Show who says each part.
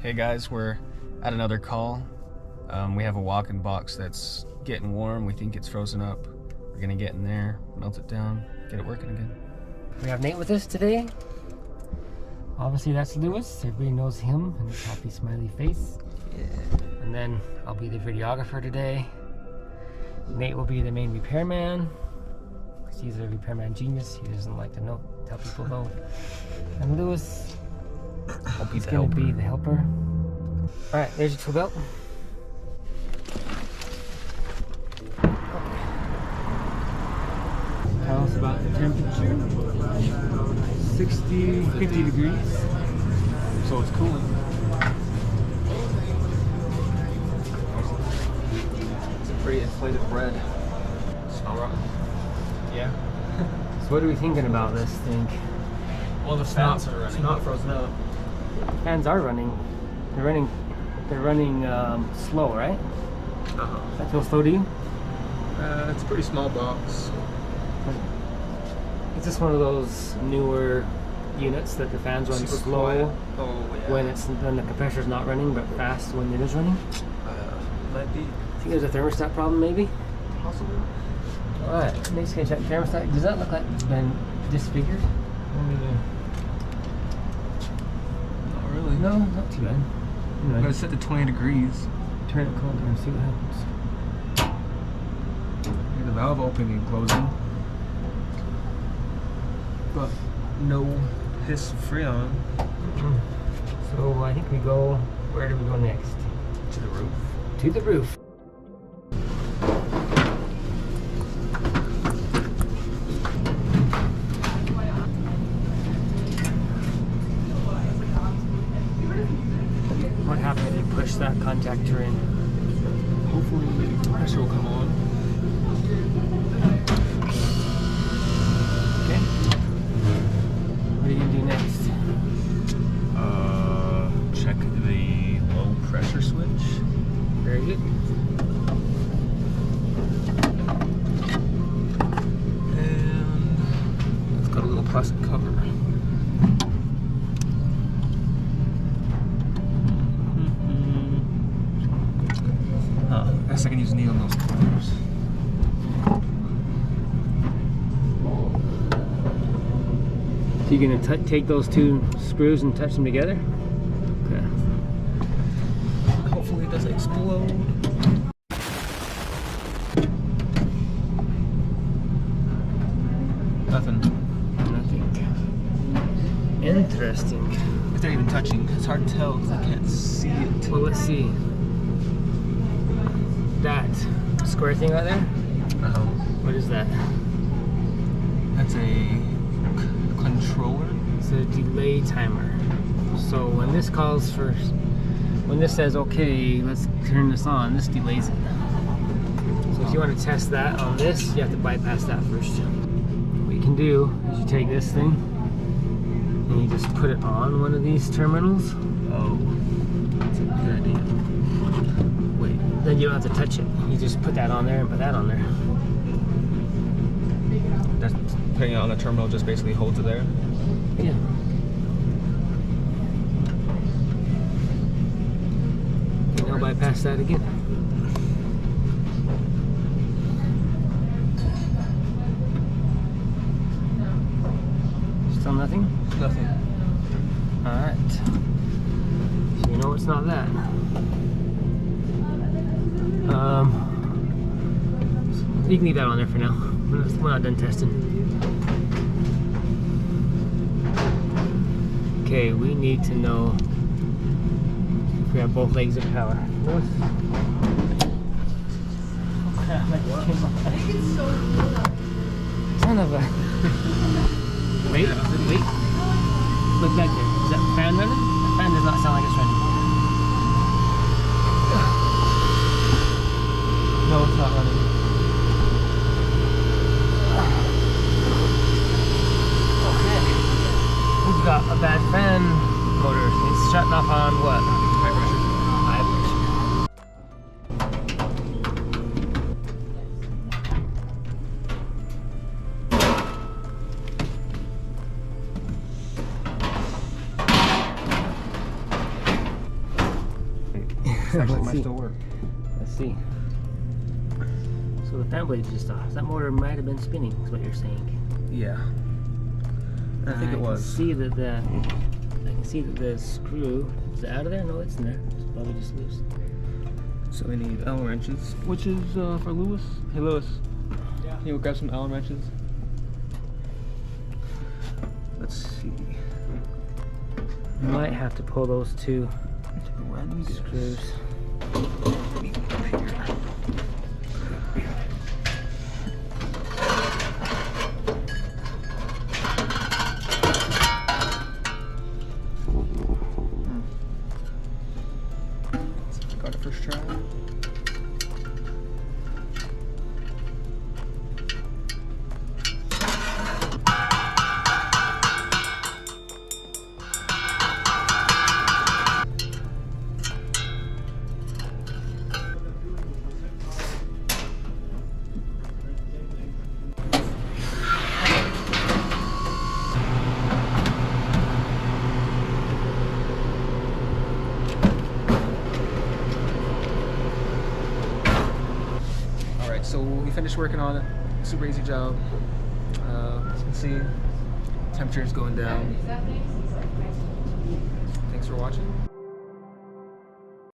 Speaker 1: Hey guys, we're at another call. We have a walk-in box that's getting warm. We think it's frozen up. We're gonna get in there, melt it down, get it working again.
Speaker 2: We have Nate with us today. Obviously that's Lewis. Everybody knows him and his happy smiley face.
Speaker 1: Yeah.
Speaker 2: And then I'll be the videographer today. Nate will be the main repairman, because he's a repairman genius. He doesn't like to tell people though. And Lewis is going to be the helper. Alright, there's your tool belt. Tell us about the temperature. 50 degrees. So it's cooling.
Speaker 1: It's a pretty inflated bread. Smell rotten. Yeah.
Speaker 2: So what are we thinking about this thing?
Speaker 1: Well, the fans are running. It's not frozen up.
Speaker 2: Fans are running. They're running slow, right?
Speaker 1: Uh-huh.
Speaker 2: Does that feel slow to you?
Speaker 1: It's a pretty small box.
Speaker 2: It's just one of those newer units that the fans run
Speaker 1: Super
Speaker 2: slow
Speaker 1: quiet. Oh, yeah.
Speaker 2: when the compressor's not running, but fast when it is running.
Speaker 1: Might be.
Speaker 2: I think there's a thermostat problem, maybe.
Speaker 1: Possible.
Speaker 2: All right, next gonna check the thermostat. Does that look like it's been disfigured?
Speaker 1: Not really.
Speaker 2: No, not too bad.
Speaker 1: I'm
Speaker 2: Anyway,
Speaker 1: gonna set to 20 degrees.
Speaker 2: turn it cold and see what happens.
Speaker 1: Hear the valve opening and closing. But no hiss of Freon.
Speaker 2: So I think we go. Where do we go next?
Speaker 1: To the roof.
Speaker 2: To the roof. What happens if you push that contactor in?
Speaker 1: Hopefully the pressure will come on.
Speaker 2: Okay. What are you gonna do next?
Speaker 1: Check the low pressure switch.
Speaker 2: Very good.
Speaker 1: And it's got a little plastic cover. I guess I can use a needle on those corners.
Speaker 2: So you're gonna take those two screws and touch them together? Okay.
Speaker 1: Hopefully it doesn't explode. Nothing.
Speaker 2: Nothing. Interesting.
Speaker 1: If they're even touching, it's hard to tell because I can't see it.
Speaker 2: Well, let's see. That square thing right there? What is that?
Speaker 1: That's a controller.
Speaker 2: It's a delay timer. So when this calls for, when this says, okay, let's turn this on, this delays it. So if you want to test that on this, you have to bypass that first. What you can do is you take this thing and you just put it on one of these terminals.
Speaker 1: Oh, that's a good idea.
Speaker 2: Wait, then you don't have to touch it. You just put that on there and put that on there.
Speaker 1: That's putting it on the terminal just basically holds it there.
Speaker 2: Yeah. And I'll bypass that again. Still nothing?
Speaker 1: Nothing.
Speaker 2: Alright. So you know it's not that. You can leave that on there for now. We're not done testing. Okay, we need to know if we have both legs of power. Son of a... Wait. Look back there. Is that fan running? The fan does not sound like it's running. No, it's not running. We've got a bad fan motor. It's shutting off on what?
Speaker 1: High pressure.
Speaker 2: High pressure.
Speaker 1: actually
Speaker 2: Let's
Speaker 1: might
Speaker 2: see.
Speaker 1: still work.
Speaker 2: Let's see. So the fan blade's just off. That motor might have been spinning, is what you're saying.
Speaker 1: Yeah. I think it was.
Speaker 2: I can see that the screw is it out of there. No, it's in there. It's probably just loose.
Speaker 1: So we need Allen wrenches, which is for Lewis. Hey Lewis, can you grab some Allen wrenches? Let's see.
Speaker 2: You might have to pull those two
Speaker 1: Take a random guess.
Speaker 2: screws.
Speaker 1: Got it first try. Alright, so we finished working on it. Super easy job. As you can see, temperature is going down. Thanks for watching.